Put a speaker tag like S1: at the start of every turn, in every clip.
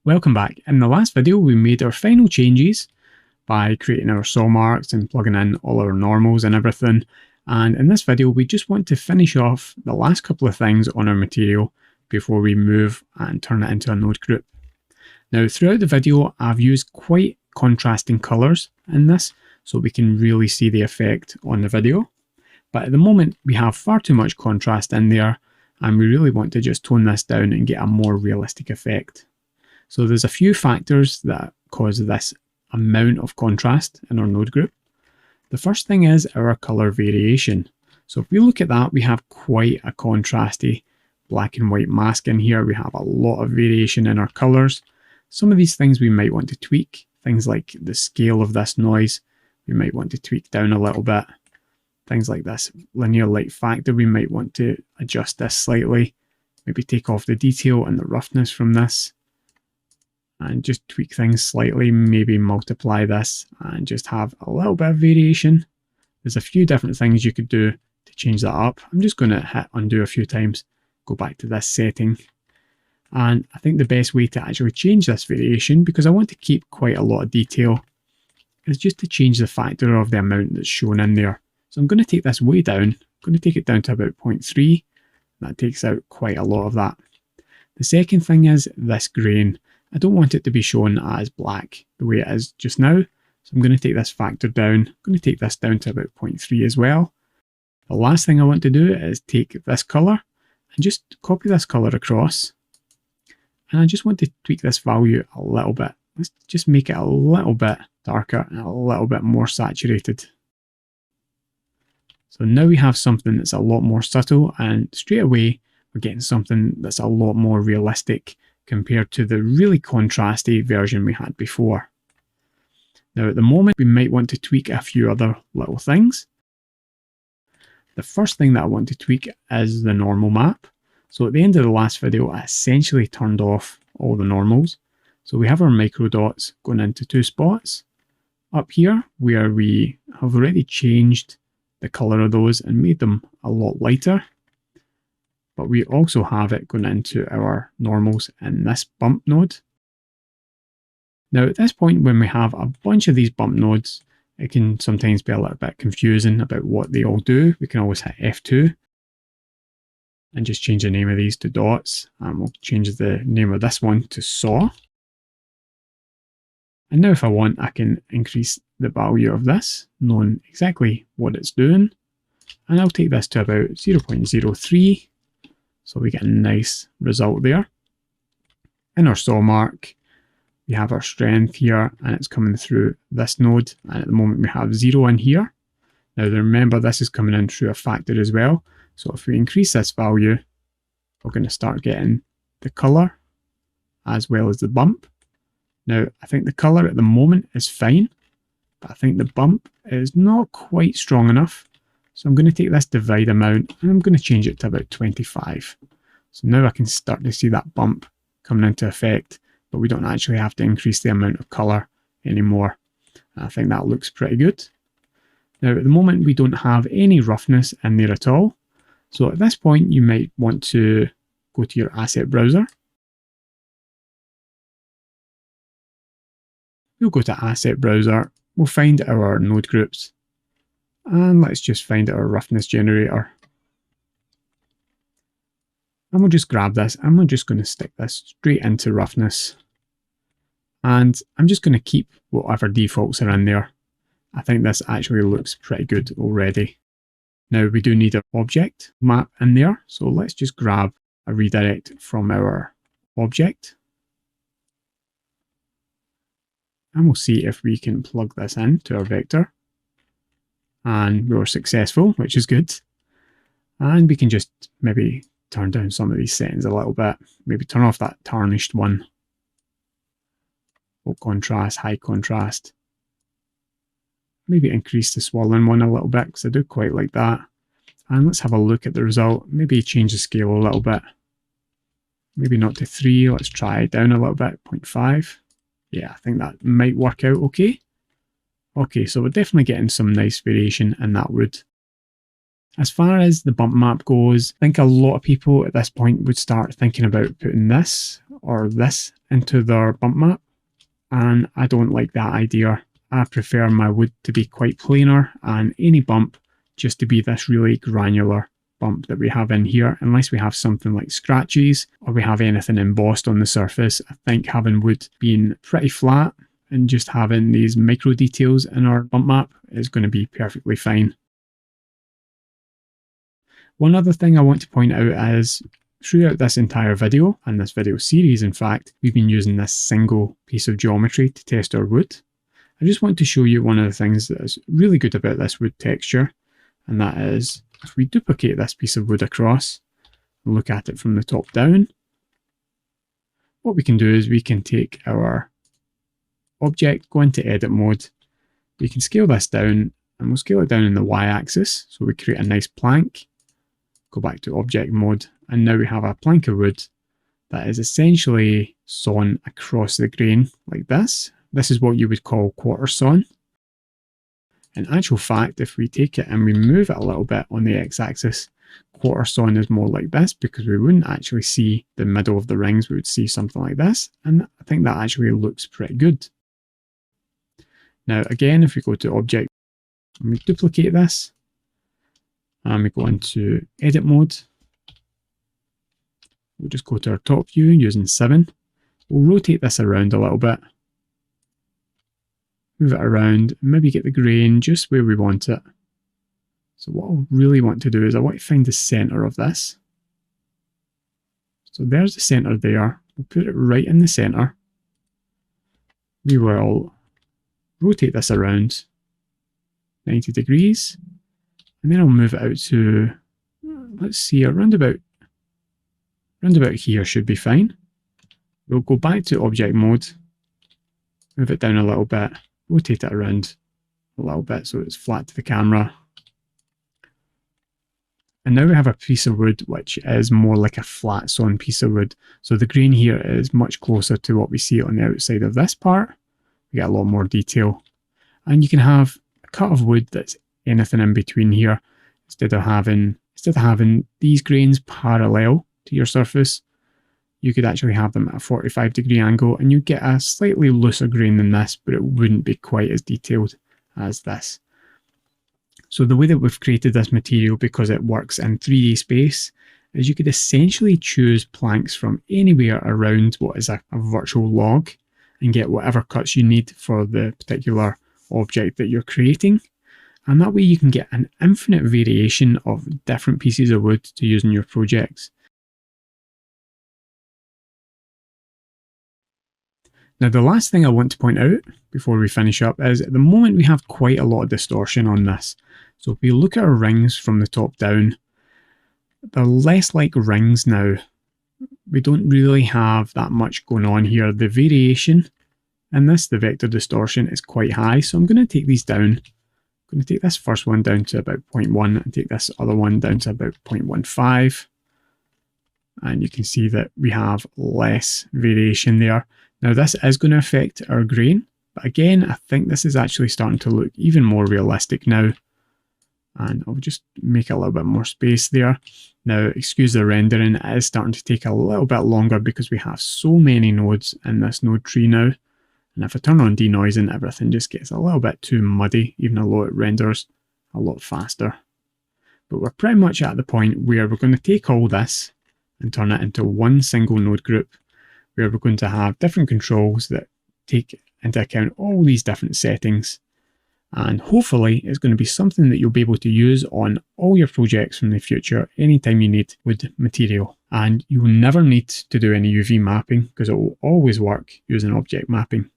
S1: Welcome back. In the last video we made our final changes by creating our saw marks and plugging in all our normals and everything, and in this video we just want to finish off the last couple of things on our material before we move and turn it into a node group. Now throughout the video I've used quite contrasting colours in this so we can really see the effect on the video, but at the moment we have far too much contrast in there and we really want to just tone this down and get a more realistic effect. So there's a few factors that cause this amount of contrast in our node group. The first thing is our colour variation. So if we look at that, we have quite a contrasty black and white mask in here. We have a lot of variation in our colours. Some of these things we might want to tweak. Things like the scale of this noise, we might want to tweak down a little bit. Things like this linear light factor, we might want to adjust this slightly. Maybe take off the detail and the roughness from this. And just tweak things slightly, maybe multiply this and just have a little bit of variation. There's a few different things you could do to change that up. I'm just going to hit undo a few times, go back to this setting. And I think the best way to actually change this variation, because I want to keep quite a lot of detail, is just to change the factor of the amount that's shown in there. So I'm going to take this way down. I'm going to take it down to about 0.3. That takes out quite a lot of that. The second thing is this grain. I don't want it to be shown as black the way it is just now. So I'm going to take this factor down. I'm going to take this down to about 0.3 as well. The last thing I want to do is take this colour and just copy this colour across. And I just want to tweak this value a little bit. Let's just make it a little bit darker and a little bit more saturated. So now we have something that's a lot more subtle, and straight away we're getting something that's a lot more realistic compared to the really contrasty version we had before. Now at the moment we might want to tweak a few other little things. The first thing that I want to tweak is the normal map. So at the end of the last video I essentially turned off all the normals. So we have our micro dots going into two spots. Up here where we have already changed the colour of those and made them a lot lighter. But we also have it going into our normals in this bump node. Now at this point when we have a bunch of these bump nodes, it can sometimes be a little bit confusing about what they all do. We can always hit F2 and just change the name of these to dots, and we'll change the name of this one to saw. And now if I want, I can increase the value of this, knowing exactly what it's doing, and I'll take this to about 0.03. So we get a nice result there. In our saw mark, we have our strength here and it's coming through this node, and at the moment we have 0 in here. Now remember, this is coming in through a factor as well. So if we increase this value, we're going to start getting the colour as well as the bump. Now I think the colour at the moment is fine, but I think the bump is not quite strong enough. So I'm going to take this divide amount and I'm going to change it to about 25. So now I can start to see that bump coming into effect, but we don't actually have to increase the amount of colour anymore. I think that looks pretty good. Now at the moment we don't have any roughness in there at all. So at this point you might want to go to your asset browser. We'll go to asset browser, we'll find our node groups. And let's just find our roughness generator. And we'll just grab this and we're just going to stick this straight into roughness. And I'm just going to keep whatever defaults are in there. I think this actually looks pretty good already. Now we do need an object map in there. So let's just grab a redirect from our object. And we'll see if we can plug this in to our vector. And we were successful, which is good. And we can just maybe turn down some of these settings a little bit. Maybe turn off that tarnished one. Low contrast, high contrast. Maybe increase the swirling one a little bit because I do quite like that. And let's have a look at the result. Maybe change the scale a little bit. Maybe not to 3. Let's try it down a little bit, 0.5. Yeah, I think that might work out okay. Okay, so we're definitely getting some nice variation in that wood. As far as the bump map goes, I think a lot of people at this point would start thinking about putting this or this into their bump map, and I don't like that idea. I prefer my wood to be quite plainer and any bump just to be this really granular bump that we have in here, unless we have something like scratches or we have anything embossed on the surface. I think having wood being pretty flat and just having these micro details in our bump map is going to be perfectly fine. One other thing I want to point out is throughout this entire video, and this video series in fact, we've been using this single piece of geometry to test our wood. I just want to show you one of the things that is really good about this wood texture, and that is if we duplicate this piece of wood across and look at it from the top down, what we can do is we can take our object, go into edit mode, we can scale this down, and we'll scale it down in the y-axis, so we create a nice plank, go back to object mode, and now we have a plank of wood that is essentially sawn across the grain like this. This is what you would call quarter sawn. In actual fact, if we take it and we move it a little bit on the x-axis, quarter sawn is more like this, because we wouldn't actually see the middle of the rings, we would see something like this, and I think that actually looks pretty good. Now again, if we go to object and we duplicate this, and we go into edit mode, we'll just go to our top view using 7, we'll rotate this around a little bit, move it around, maybe get the grain just where we want it. So what I really want to do is I want to find the center of this. So there's the center there. We'll put it right in the center. We will rotate this around 90 degrees. And then I'll move it out to, let's see, around about here should be fine. We'll go back to object mode, move it down a little bit, rotate it around a little bit so it's flat to the camera. And now we have a piece of wood which is more like a flat sawn piece of wood. So the grain here is much closer to what we see on the outside of this part. We get a lot more detail. And you can have a cut of wood that's anything in between here. Instead of having these grains parallel to your surface, you could actually have them at a 45-degree angle, and you get a slightly looser grain than this, but it wouldn't be quite as detailed as this. So the way that we've created this material, because it works in 3D space, is you could essentially choose planks from anywhere around what is a virtual log and get whatever cuts you need for the particular object that you're creating. And that way you can get an infinite variation of different pieces of wood to use in your projects. Now the last thing I want to point out before we finish up is at the moment we have quite a lot of distortion on this. So if we look at our rings from the top down, they're less like rings now. We don't really have that much going on here. The variation in this, the vector distortion, is quite high. So I'm going to take these down. I'm going to take this first one down to about 0.1 and take this other one down to about 0.15. And you can see that we have less variation there. Now this is going to affect our grain, but again, I think this is actually starting to look even more realistic now. And I'll just make a little bit more space there. Now, excuse the rendering, it is starting to take a little bit longer because we have so many nodes in this node tree now. And if I turn on denoising, everything just gets a little bit too muddy, even though it renders a lot faster. But we're pretty much at the point where we're going to take all this and turn it into one single node group, where we're going to have different controls that take into account all these different settings. And hopefully it's going to be something that you'll be able to use on all your projects from the future anytime you need wood material. And you will never need to do any UV mapping because it will always work using object mapping.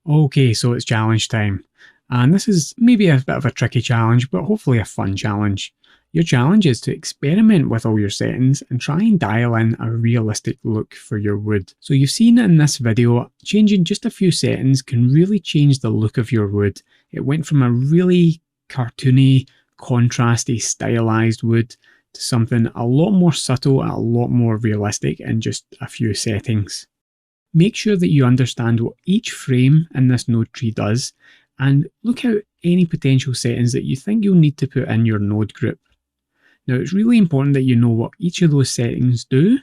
S1: Okay, so it's challenge time. And this is maybe a bit of a tricky challenge, but hopefully a fun challenge. Your challenge is to experiment with all your settings and try and dial in a realistic look for your wood. So you've seen in this video, changing just a few settings can really change the look of your wood. It went from a really cartoony, contrasty, stylized wood to something a lot more subtle and a lot more realistic in just a few settings. Make sure that you understand what each frame in this node tree does and look out any potential settings that you think you'll need to put in your node group. Now it's really important that you know what each of those settings do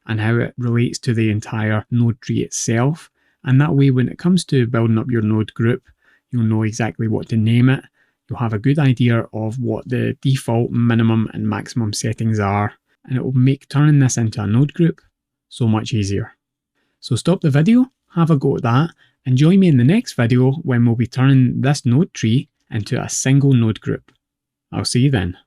S1: and how it relates to the entire node tree itself. And that way, when it comes to building up your node group, you'll know exactly what to name it. You'll have a good idea of what the default minimum and maximum settings are, and it will make turning this into a node group so much easier. So stop the video, have a go at that, and join me in the next video when we'll be turning this node tree into a single node group. I'll see you then.